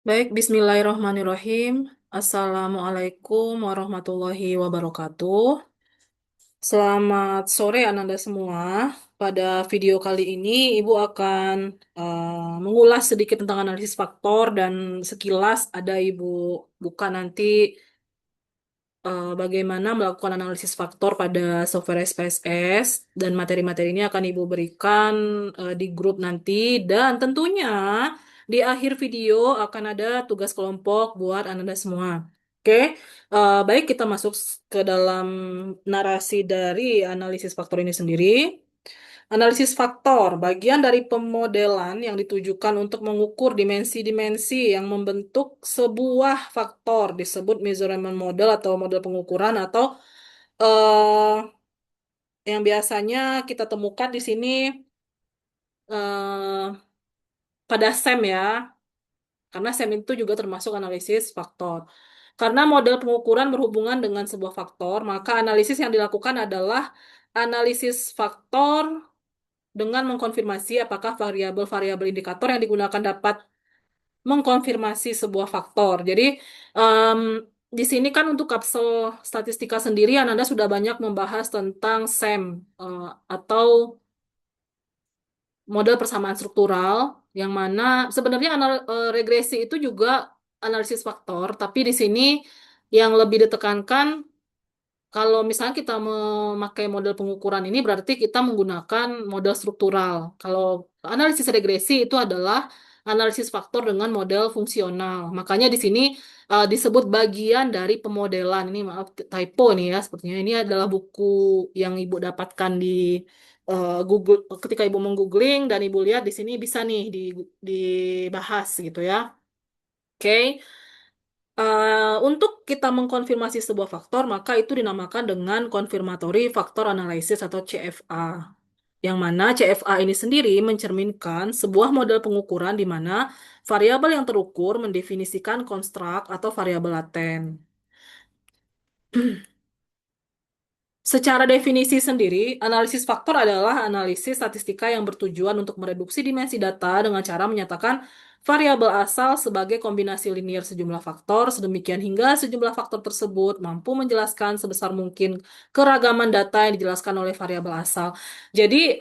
Baik, Bismillahirrahmanirrahim. Assalamualaikum warahmatullahi wabarakatuh. Selamat sore Ananda semua. Pada video kali ini, Ibu akan mengulas sedikit tentang analisis faktor dan sekilas ada Ibu buka nanti bagaimana melakukan analisis faktor pada software SPSS dan materi-materi ini akan Ibu berikan di grup nanti dan tentunya di akhir video akan ada tugas kelompok buat Anda semua. Oke, baik kita masuk ke dalam narasi dari analisis faktor ini sendiri. Analisis faktor, bagian dari pemodelan yang ditujukan untuk mengukur dimensi-dimensi yang membentuk sebuah faktor, disebut measurement model atau model pengukuran atau eh, yang biasanya kita temukan di sini eh, pada SEM ya, karena SEM itu juga termasuk analisis faktor. Karena model pengukuran berhubungan dengan sebuah faktor, maka analisis yang dilakukan adalah analisis faktor dengan mengkonfirmasi apakah variabel-variabel indikator yang digunakan dapat mengkonfirmasi sebuah faktor. Jadi, em, di sini kan untuk kapsel statistika sendiri, Ananda sudah banyak membahas tentang SEM atau model persamaan struktural, yang mana sebenarnya regresi itu juga analisis faktor, tapi di sini yang lebih ditekankan kalau misalnya kita memakai model pengukuran ini berarti kita menggunakan model struktural. Kalau analisis regresi itu adalah analisis faktor dengan model fungsional. Makanya di sini disebut bagian dari pemodelan. Ini maaf typo nih ya, sepertinya ini adalah buku yang Ibu dapatkan di Google ketika Ibu menggoogling dan Ibu lihat di sini bisa nih dibahas gitu ya. Oke. Untuk kita mengkonfirmasi sebuah faktor, maka itu dinamakan dengan confirmatory factor analysis atau CFA. Yang mana CFA ini sendiri mencerminkan sebuah model pengukuran di mana variabel yang terukur mendefinisikan konstruk atau variabel laten. Secara definisi sendiri, analisis faktor adalah analisis statistika yang bertujuan untuk mereduksi dimensi data dengan cara menyatakan variabel asal sebagai kombinasi linier sejumlah faktor, sedemikian hingga sejumlah faktor tersebut mampu menjelaskan sebesar mungkin keragaman data yang dijelaskan oleh variabel asal. Jadi,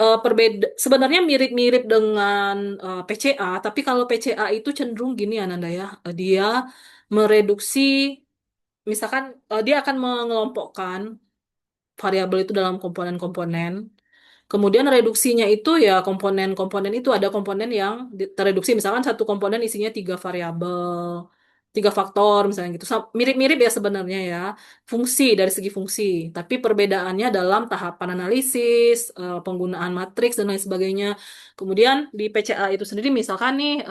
sebenarnya mirip-mirip dengan PCA, tapi kalau PCA itu cenderung gini Ananda ya, dia mereduksi, misalkan dia akan mengelompokkan variabel itu dalam komponen-komponen. Kemudian reduksinya itu ya komponen-komponen itu ada komponen yang tereduksi. Misalkan satu komponen isinya tiga variabel, tiga faktor misalnya gitu. Mirip-mirip ya sebenarnya ya fungsi dari segi fungsi. Tapi perbedaannya dalam tahapan analisis, penggunaan matriks dan lain sebagainya. Kemudian di PCA itu sendiri misalkan nih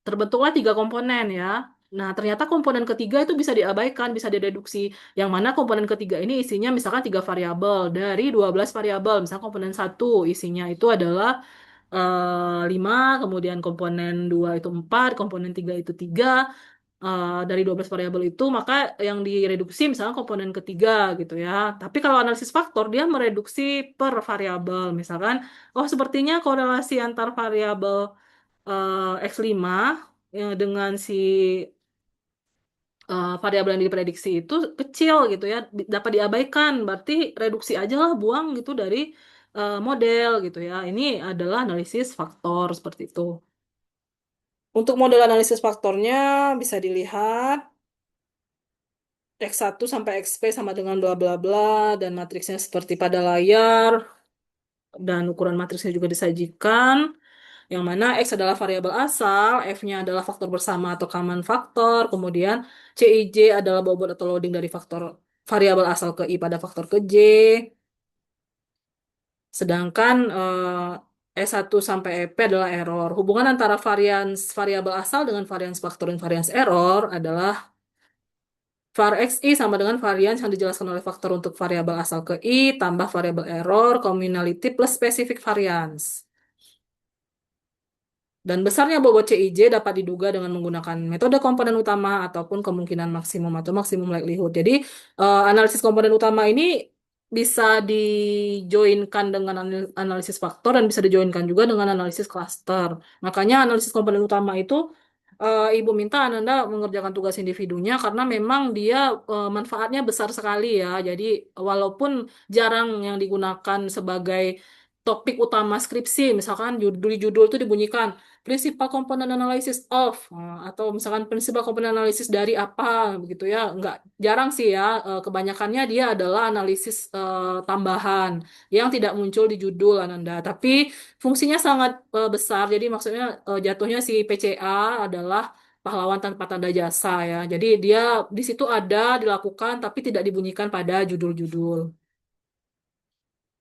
terbentuklah tiga komponen ya. Nah, ternyata komponen ketiga itu bisa diabaikan, bisa direduksi. Yang mana komponen ketiga ini isinya misalkan tiga variabel dari 12 variabel. Misalkan komponen satu isinya itu adalah 5, kemudian komponen 2 itu 4, komponen 3 itu 3. Dari 12 variabel itu, maka yang direduksi misalkan komponen ketiga gitu ya. Tapi kalau analisis faktor, dia mereduksi per variabel. Misalkan, oh sepertinya korelasi antar variabel X5 dengan si variabel yang diprediksi itu kecil gitu ya, dapat diabaikan. Berarti reduksi aja lah, buang gitu dari model gitu ya. Ini adalah analisis faktor seperti itu. Untuk model analisis faktornya bisa dilihat X1 sampai XP sama dengan bla bla bla dan matriksnya seperti pada layar dan ukuran matriksnya juga disajikan. Yang mana X adalah variabel asal, F-nya adalah faktor bersama atau common faktor, kemudian CIJ adalah bobot atau loading dari faktor variabel asal ke I pada faktor ke J, sedangkan S1 sampai EP adalah error. Hubungan antara variabel asal dengan varians faktor dan varians error adalah var XI sama dengan varians yang dijelaskan oleh faktor untuk variabel asal ke I tambah variabel error, communality plus specific variance. Dan besarnya bobot CIJ dapat diduga dengan menggunakan metode komponen utama ataupun kemungkinan maksimum atau maksimum likelihood. Jadi, analisis komponen utama ini bisa dijoinkan dengan analisis faktor dan bisa dijoinkan juga dengan analisis cluster. Makanya analisis komponen utama itu Ibu minta Ananda mengerjakan tugas individunya karena memang dia manfaatnya besar sekali ya. Jadi walaupun jarang yang digunakan sebagai topik utama skripsi, misalkan judul-judul itu dibunyikan principal component analysis of atau misalkan principal component analysis dari apa begitu ya. Enggak jarang sih ya. Kebanyakannya dia adalah analisis tambahan yang tidak muncul di judul Ananda. Tapi fungsinya sangat besar. Jadi maksudnya jatuhnya si PCA adalah pahlawan tanpa tanda jasa ya. Jadi dia di situ ada dilakukan tapi tidak dibunyikan pada judul-judul.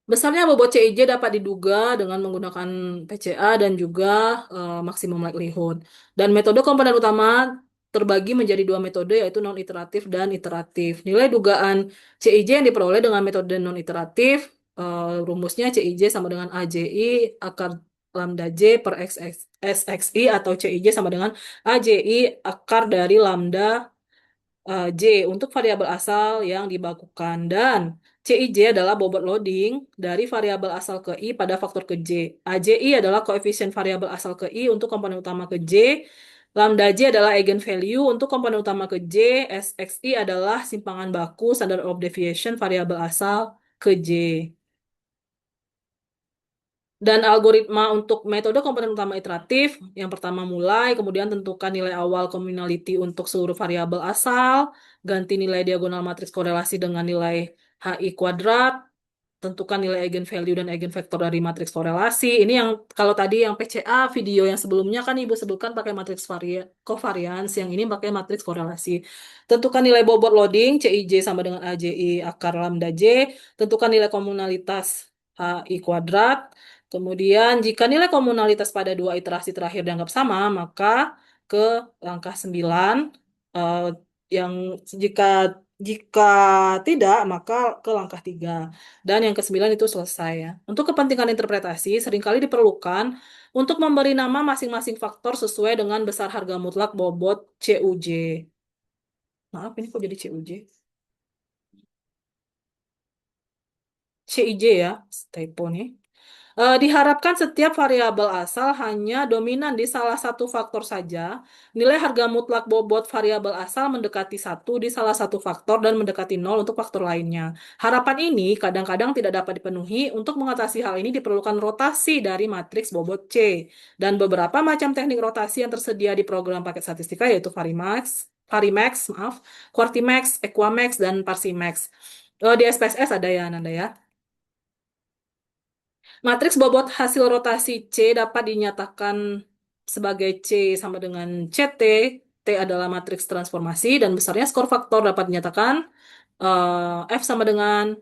Besarnya bobot CIJ dapat diduga dengan menggunakan PCA dan juga maksimum likelihood. Dan metode komponen utama terbagi menjadi dua metode yaitu non-iteratif dan iteratif. Nilai dugaan CIJ yang diperoleh dengan metode non-iteratif, rumusnya CIJ sama dengan AJI akar lambda J per SXI atau CIJ sama dengan AJI akar dari lambda J untuk variabel asal yang dibakukan dan CIJ adalah bobot loading dari variabel asal ke I pada faktor ke J. AJI adalah koefisien variabel asal ke I untuk komponen utama ke J. Lambda J adalah eigenvalue untuk komponen utama ke J. SXI adalah simpangan baku standard of deviation variabel asal ke J. Dan algoritma untuk metode komponen utama iteratif, yang pertama mulai, kemudian tentukan nilai awal communality untuk seluruh variabel asal, ganti nilai diagonal matriks korelasi dengan nilai HI kuadrat, tentukan nilai eigenvalue dan eigenvektor dari matriks korelasi. Ini yang kalau tadi yang PCA video yang sebelumnya kan Ibu sebutkan pakai matriks covariance, yang ini pakai matriks korelasi. Tentukan nilai bobot loading CIJ sama dengan AJI akar lambda J, tentukan nilai komunalitas HI kuadrat. Kemudian jika nilai komunalitas pada dua iterasi terakhir dianggap sama, maka ke langkah 9 eh, yang jika jika tidak, maka ke langkah 3. Dan yang kesembilan itu selesai ya. Untuk kepentingan interpretasi, seringkali diperlukan untuk memberi nama masing-masing faktor sesuai dengan besar harga mutlak bobot CUJ. Maaf, ini kok jadi CUJ? CIJ ya, typo nih. Diharapkan setiap variabel asal hanya dominan di salah satu faktor saja. Nilai harga mutlak bobot variabel asal mendekati satu di salah satu faktor dan mendekati nol untuk faktor lainnya. Harapan ini kadang-kadang tidak dapat dipenuhi. Untuk mengatasi hal ini diperlukan rotasi dari matriks bobot C. Dan beberapa macam teknik rotasi yang tersedia di program paket statistika yaitu Varimax, Quartimax, Equamax, dan Parsimax. Di SPSS ada ya, Nanda ya. Matriks bobot hasil rotasi C dapat dinyatakan sebagai C sama dengan CT. T adalah matriks transformasi dan besarnya skor faktor dapat dinyatakan F sama dengan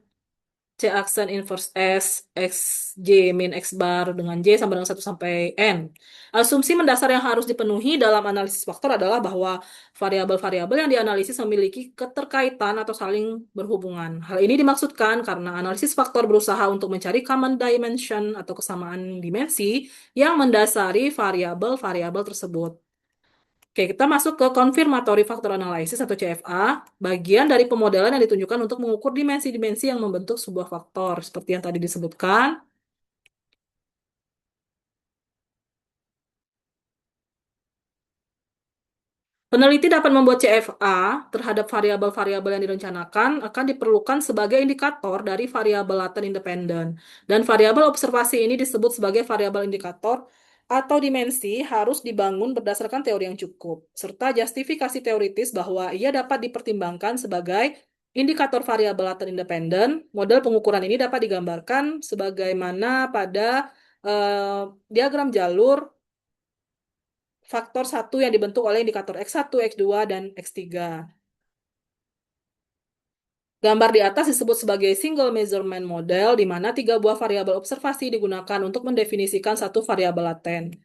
C aksen inverse S, X, J min X bar dengan J sama dengan 1 sampai N. Asumsi mendasar yang harus dipenuhi dalam analisis faktor adalah bahwa variabel-variabel yang dianalisis memiliki keterkaitan atau saling berhubungan. Hal ini dimaksudkan karena analisis faktor berusaha untuk mencari common dimension atau kesamaan dimensi yang mendasari variabel-variabel tersebut. Oke, kita masuk ke confirmatory factor analysis atau CFA, bagian dari pemodelan yang ditunjukkan untuk mengukur dimensi-dimensi yang membentuk sebuah faktor, seperti yang tadi disebutkan. Peneliti dapat membuat CFA terhadap variabel-variabel yang direncanakan akan diperlukan sebagai indikator dari variabel laten independen. Dan variabel observasi ini disebut sebagai variabel indikator atau dimensi harus dibangun berdasarkan teori yang cukup, serta justifikasi teoritis bahwa ia dapat dipertimbangkan sebagai indikator variabel laten independen. Model pengukuran ini dapat digambarkan sebagaimana pada diagram jalur faktor satu yang dibentuk oleh indikator X1, X2, dan X3. Gambar di atas disebut sebagai single measurement model, di mana tiga buah variabel observasi digunakan untuk mendefinisikan satu variabel laten.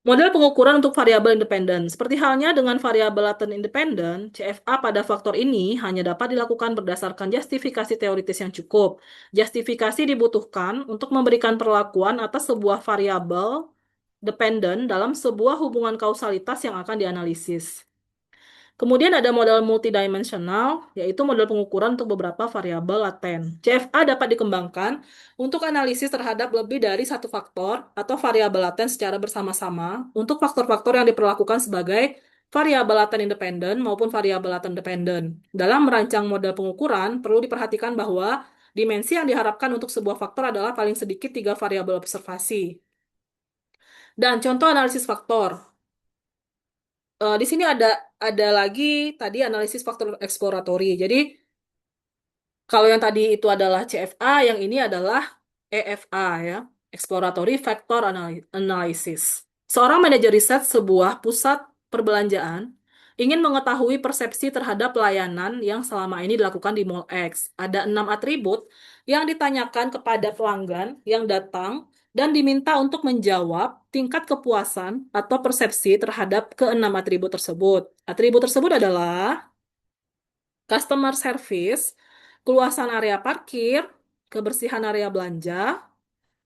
Model pengukuran untuk variabel independen. Seperti halnya dengan variabel laten independen, CFA pada faktor ini hanya dapat dilakukan berdasarkan justifikasi teoritis yang cukup. Justifikasi dibutuhkan untuk memberikan perlakuan atas sebuah variabel dependen dalam sebuah hubungan kausalitas yang akan dianalisis. Kemudian ada model multidimensional, yaitu model pengukuran untuk beberapa variabel laten. CFA dapat dikembangkan untuk analisis terhadap lebih dari satu faktor atau variabel laten secara bersama-sama untuk faktor-faktor yang diperlakukan sebagai variabel laten independen maupun variabel laten dependen. Dalam merancang model pengukuran, perlu diperhatikan bahwa dimensi yang diharapkan untuk sebuah faktor adalah paling sedikit tiga variabel observasi. Dan contoh analisis faktor. Di sini ada lagi tadi analisis faktor eksploratory. Jadi kalau yang tadi itu adalah CFA, yang ini adalah EFA ya, Exploratory Factor Analysis. Seorang manajer riset sebuah pusat perbelanjaan ingin mengetahui persepsi terhadap layanan yang selama ini dilakukan di Mall X. Ada 6 atribut yang ditanyakan kepada pelanggan yang datang dan diminta untuk menjawab tingkat kepuasan atau persepsi terhadap keenam atribut tersebut. Atribut tersebut adalah customer service, keluasan area parkir, kebersihan area belanja,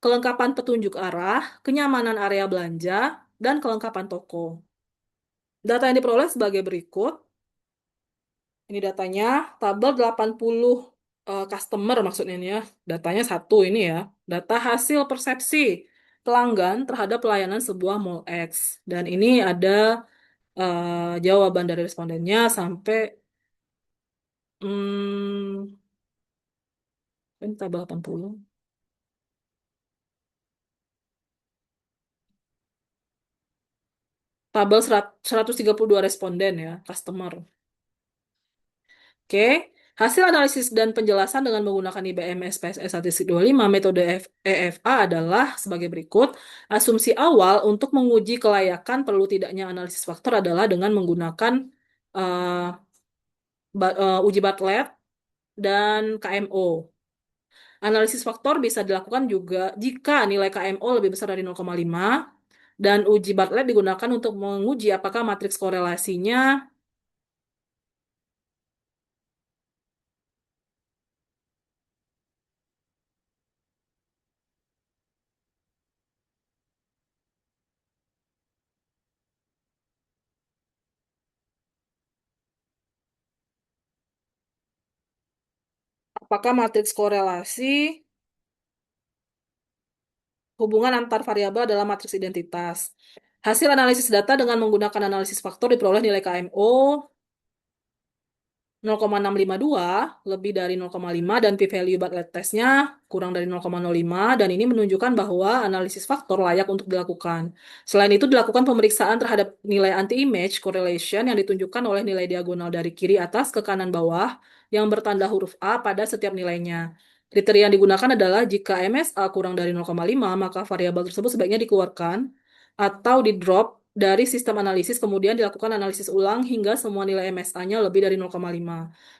kelengkapan petunjuk arah, kenyamanan area belanja, dan kelengkapan toko. Data yang diperoleh sebagai berikut. Ini datanya, tabel 80 customer maksudnya ini ya. Datanya satu ini ya. Data hasil persepsi pelanggan terhadap pelayanan sebuah Mall X. Dan ini ada jawaban dari respondennya sampai hmm, ini tabel 80. Tabel 132 responden ya, customer. Oke, hasil analisis dan penjelasan dengan menggunakan IBM SPSS Statistik 25 metode EFA adalah sebagai berikut. Asumsi awal untuk menguji kelayakan perlu tidaknya analisis faktor adalah dengan menggunakan eh, uji Bartlett dan KMO. Analisis faktor bisa dilakukan juga jika nilai KMO lebih besar dari 0,5 dan uji Bartlett digunakan untuk menguji apakah matriks korelasinya. Apakah matriks korelasi hubungan antar variabel adalah matriks identitas? Hasil analisis data dengan menggunakan analisis faktor diperoleh nilai KMO 0,652 lebih dari 0,5 dan p-value Bartlett testnya kurang dari 0,05 dan ini menunjukkan bahwa analisis faktor layak untuk dilakukan. Selain itu dilakukan pemeriksaan terhadap nilai anti-image correlation yang ditunjukkan oleh nilai diagonal dari kiri atas ke kanan bawah yang bertanda huruf A pada setiap nilainya. Kriteria yang digunakan adalah jika MSA kurang dari 0,5 maka variabel tersebut sebaiknya dikeluarkan atau di-drop dari sistem analisis, kemudian dilakukan analisis ulang hingga semua nilai MSA-nya lebih dari 0,5.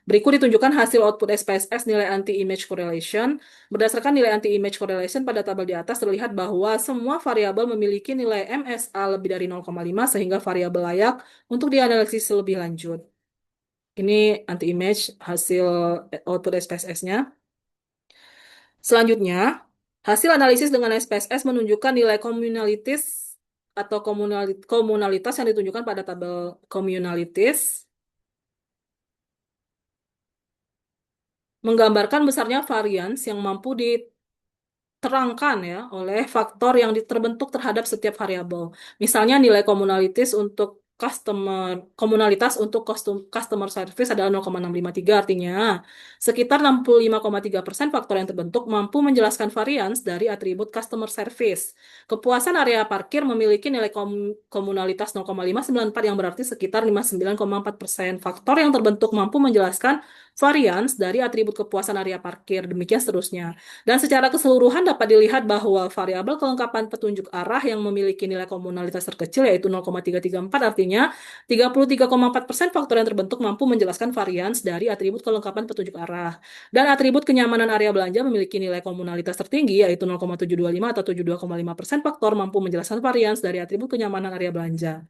Berikut ditunjukkan hasil output SPSS nilai anti-image correlation. Berdasarkan nilai anti-image correlation pada tabel di atas terlihat bahwa semua variabel memiliki nilai MSA lebih dari 0,5 sehingga variabel layak untuk dianalisis lebih lanjut. Ini anti-image hasil output SPSS-nya. Selanjutnya, hasil analisis dengan SPSS menunjukkan nilai communalities atau komunalitas yang ditunjukkan pada tabel communalities menggambarkan besarnya varians yang mampu terangkan ya oleh faktor yang terbentuk terhadap setiap variabel. Misalnya nilai komunalitas untuk customer service adalah 0,653 artinya sekitar 65,3% faktor yang terbentuk mampu menjelaskan varians dari atribut customer service. Kepuasan area parkir memiliki nilai komunalitas 0,594 yang berarti sekitar 59,4%. Faktor yang terbentuk mampu menjelaskan varians dari atribut kepuasan area parkir, demikian seterusnya. Dan secara keseluruhan dapat dilihat bahwa variabel kelengkapan petunjuk arah yang memiliki nilai komunalitas terkecil yaitu 0,334 artinya 33,4% faktor yang terbentuk mampu menjelaskan varians dari atribut kelengkapan petunjuk arah. Dan atribut kenyamanan area belanja memiliki nilai komunalitas tertinggi yaitu 0,725 atau 72,5% faktor mampu menjelaskan varians dari atribut kenyamanan area belanja.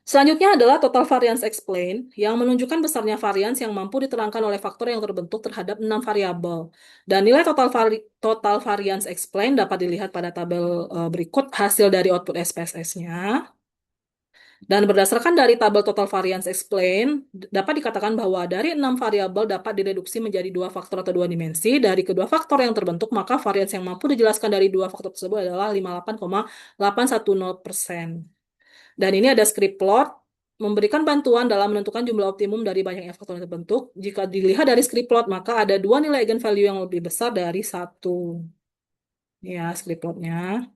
Selanjutnya adalah total variance explain yang menunjukkan besarnya varians yang mampu diterangkan oleh faktor yang terbentuk terhadap 6 variabel. Dan nilai total variance explain dapat dilihat pada tabel berikut hasil dari output SPSS-nya. Dan berdasarkan dari tabel total variance explain, dapat dikatakan bahwa dari 6 variabel dapat direduksi menjadi dua faktor atau dua dimensi. Dari kedua faktor yang terbentuk, maka variance yang mampu dijelaskan dari dua faktor tersebut adalah 58,810%. Dan ini ada script plot, memberikan bantuan dalam menentukan jumlah optimum dari banyaknya faktor yang terbentuk. Jika dilihat dari script plot, maka ada dua nilai eigenvalue yang lebih besar dari satu. Ya, script plotnya.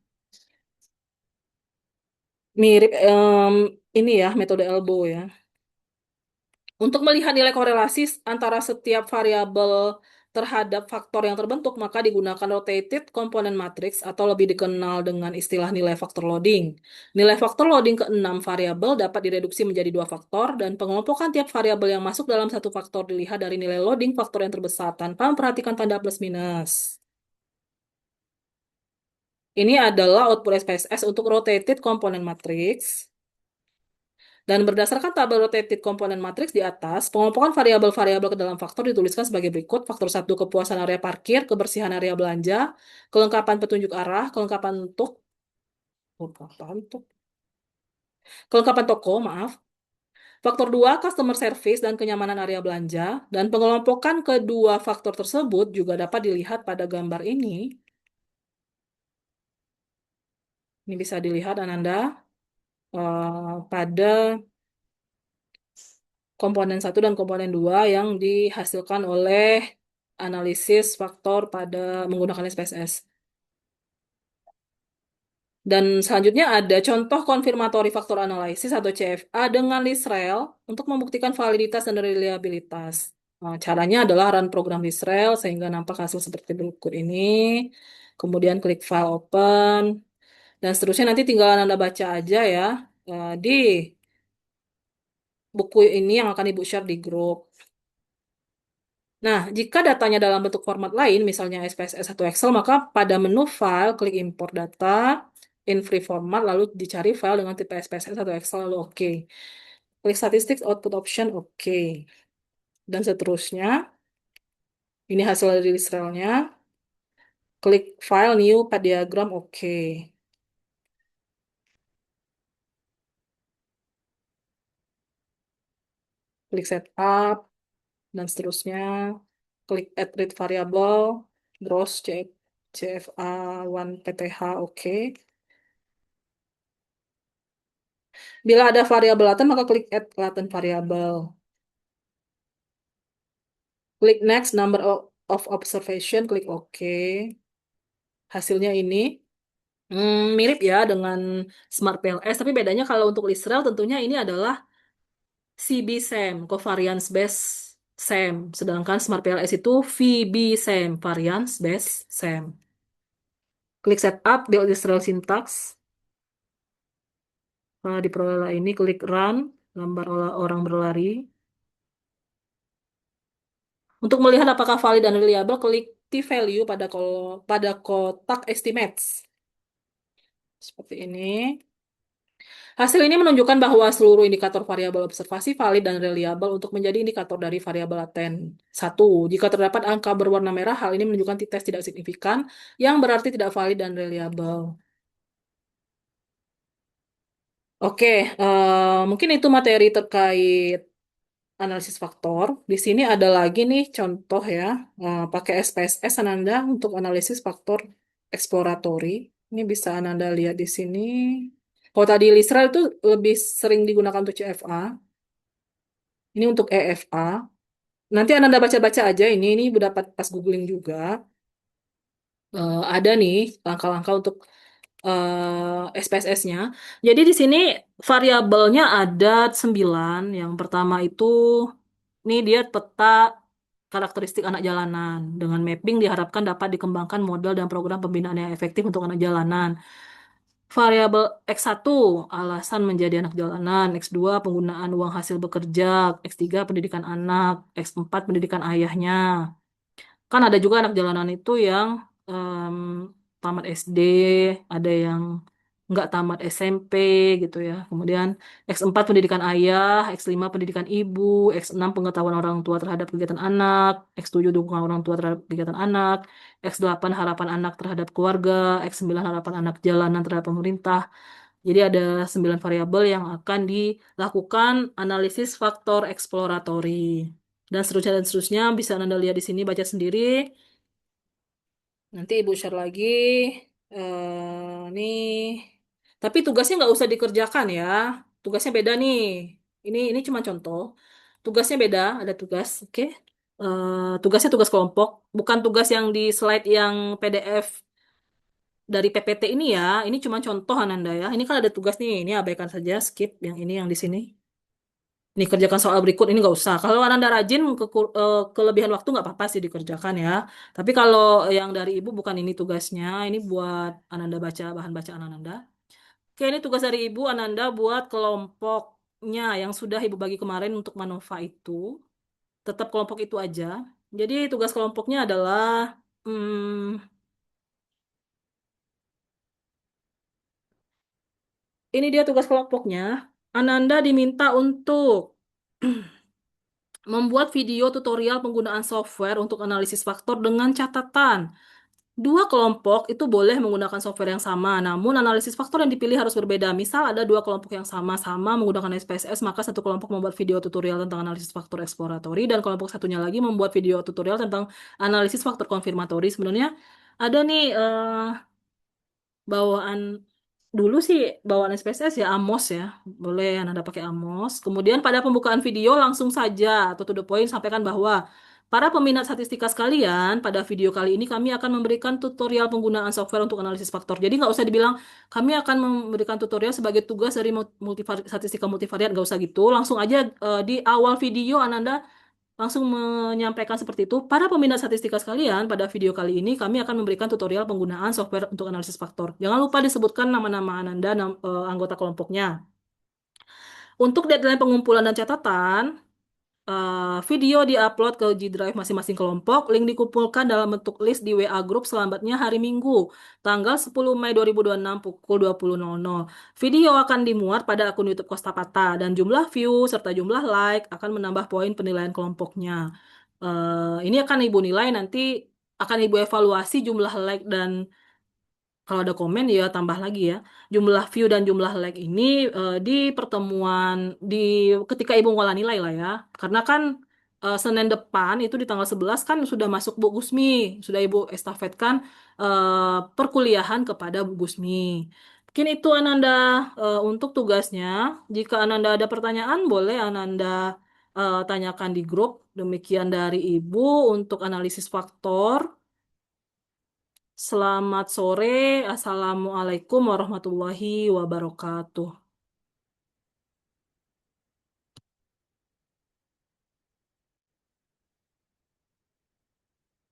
Mirip ini ya, metode elbow ya. Untuk melihat nilai korelasi antara setiap variabel terhadap faktor yang terbentuk, maka digunakan rotated component matrix atau lebih dikenal dengan istilah nilai faktor loading. Nilai faktor loading ke-6 variabel dapat direduksi menjadi dua faktor dan pengelompokan tiap variabel yang masuk dalam satu faktor dilihat dari nilai loading faktor yang terbesar tanpa memperhatikan tanda plus minus. Ini adalah output SPSS untuk rotated component matrix. Dan berdasarkan tabel rotated component matrix di atas, pengelompokan variabel-variabel ke dalam faktor dituliskan sebagai berikut. Faktor 1, kepuasan area parkir, kebersihan area belanja, kelengkapan petunjuk arah, kelengkapan kelengkapan toko, maaf. Faktor 2, customer service dan kenyamanan area belanja. Dan pengelompokan kedua faktor tersebut juga dapat dilihat pada gambar ini. Ini bisa dilihat Ananda pada komponen satu dan komponen 2 yang dihasilkan oleh analisis faktor pada menggunakan SPSS. Dan selanjutnya ada contoh konfirmatory faktor analisis atau CFA dengan list rel untuk membuktikan validitas dan reliabilitas. Nah, caranya adalah run program list rel sehingga nampak hasil seperti berikut ini. Kemudian klik file open dan seterusnya nanti tinggal Anda baca aja ya di buku ini yang akan Ibu share di grup. Nah, jika datanya dalam bentuk format lain, misalnya SPSS atau Excel, maka pada menu File, klik Import Data, in free format, lalu dicari file dengan tipe SPSS atau Excel, lalu OK. Klik Statistics Output Option, OK. Dan seterusnya, ini hasil dari list relnya. Klik File, New, Path Diagram, OK. Klik Setup, dan seterusnya. Klik Add Read Variable, Gross CFA1 PTH, OK. Bila ada variabel laten, maka klik Add Latent Variable. Klik Next, Number of Observation, klik OK. Hasilnya ini mirip ya dengan Smart PLS, tapi bedanya kalau untuk Listral tentunya ini adalah CB-SEM, Covariance Based SEM. Sedangkan Smart PLS itu VB-SEM, Variance Based SEM. Klik Setup, Build Listral Syntax. Diperoleh ini, klik Run, gambar orang berlari. Untuk melihat apakah valid dan reliable, klik T-value pada kotak estimates. Seperti ini. Hasil ini menunjukkan bahwa seluruh indikator variabel observasi valid dan reliable untuk menjadi indikator dari variabel laten. Satu, jika terdapat angka berwarna merah, hal ini menunjukkan tes tidak signifikan, yang berarti tidak valid dan reliable. Oke, mungkin itu materi terkait analisis faktor. Di sini ada lagi nih contoh ya, pakai SPSS Ananda untuk analisis faktor eksploratory. Ini bisa Ananda lihat di sini. Kalau tadi Lisra itu lebih sering digunakan untuk CFA. Ini untuk EFA. Nanti Ananda baca-baca aja ini dapat pas googling juga. Ada nih langkah-langkah untuk SPSS-nya. Jadi di sini variabelnya ada 9. Yang pertama itu ini dia peta karakteristik anak jalanan. Dengan mapping diharapkan dapat dikembangkan model dan program pembinaan yang efektif untuk anak jalanan. Variabel X1, alasan menjadi anak jalanan. X2, penggunaan uang hasil bekerja. X3, pendidikan anak. X4, pendidikan ayahnya. Kan ada juga anak jalanan itu yang em, tamat SD, ada yang nggak tamat SMP gitu ya. Kemudian X4 pendidikan ayah, X5 pendidikan ibu, X6 pengetahuan orang tua terhadap kegiatan anak, X7 dukungan orang tua terhadap kegiatan anak, X8 harapan anak terhadap keluarga, X9 harapan anak jalanan terhadap pemerintah. Jadi ada 9 variabel yang akan dilakukan analisis faktor eksploratory. Dan seterusnya bisa Anda lihat di sini, baca sendiri. Nanti Ibu share lagi. Nih. Tapi tugasnya nggak usah dikerjakan ya. Tugasnya beda nih. Ini cuma contoh. Tugasnya beda, ada tugas, oke? Tugasnya tugas kelompok, bukan tugas yang di slide yang PDF dari PPT ini ya. Ini cuma contoh Ananda ya. Ini kan ada tugas nih. Ini abaikan saja, skip yang ini yang di sini. Ini kerjakan soal berikut ini nggak usah. Kalau Ananda rajin kelebihan waktu nggak apa-apa sih dikerjakan ya. Tapi kalau yang dari Ibu bukan ini tugasnya. Ini buat Ananda baca bahan bacaan Ananda. Oke, ini tugas dari Ibu Ananda buat kelompoknya yang sudah Ibu bagi kemarin untuk Manova itu. Tetap kelompok itu aja. Jadi tugas kelompoknya adalah ini dia tugas kelompoknya. Ananda diminta untuk membuat video tutorial penggunaan software untuk analisis faktor dengan catatan. Dua kelompok itu boleh menggunakan software yang sama, namun analisis faktor yang dipilih harus berbeda. Misal ada dua kelompok yang sama-sama menggunakan SPSS, maka satu kelompok membuat video tutorial tentang analisis faktor eksploratory dan kelompok satunya lagi membuat video tutorial tentang analisis faktor konfirmatori. Sebenarnya ada nih bawaan dulu sih bawaan SPSS ya Amos ya. Boleh Anda pakai Amos. Kemudian pada pembukaan video langsung saja atau to the point sampaikan bahwa para peminat statistika sekalian, pada video kali ini kami akan memberikan tutorial penggunaan software untuk analisis faktor. Jadi nggak usah dibilang kami akan memberikan tutorial sebagai tugas dari statistika multivariat, nggak usah gitu. Langsung aja di awal video Ananda langsung menyampaikan seperti itu. Para peminat statistika sekalian, pada video kali ini kami akan memberikan tutorial penggunaan software untuk analisis faktor. Jangan lupa disebutkan nama-nama Ananda, anggota kelompoknya. Untuk deadline pengumpulan dan catatan, video diupload ke G Drive masing-masing kelompok. Link dikumpulkan dalam bentuk list di WA Group selambatnya hari Minggu, tanggal 10 Mei 2026 pukul 20.00. Video akan dimuat pada akun YouTube Kostapata dan jumlah view serta jumlah like akan menambah poin penilaian kelompoknya. Ini akan Ibu nilai nanti, akan Ibu evaluasi jumlah like dan kalau ada komen ya tambah lagi ya. Jumlah view dan jumlah like ini di pertemuan di ketika Ibu ngolah nilai lah ya. Karena kan Senin depan itu di tanggal 11 kan sudah masuk Bu Gusmi, sudah Ibu estafetkan perkuliahan kepada Bu Gusmi. Mungkin itu Ananda untuk tugasnya. Jika Ananda ada pertanyaan boleh Ananda tanyakan di grup. Demikian dari Ibu untuk analisis faktor. Selamat sore. Assalamualaikum warahmatullahi wabarakatuh.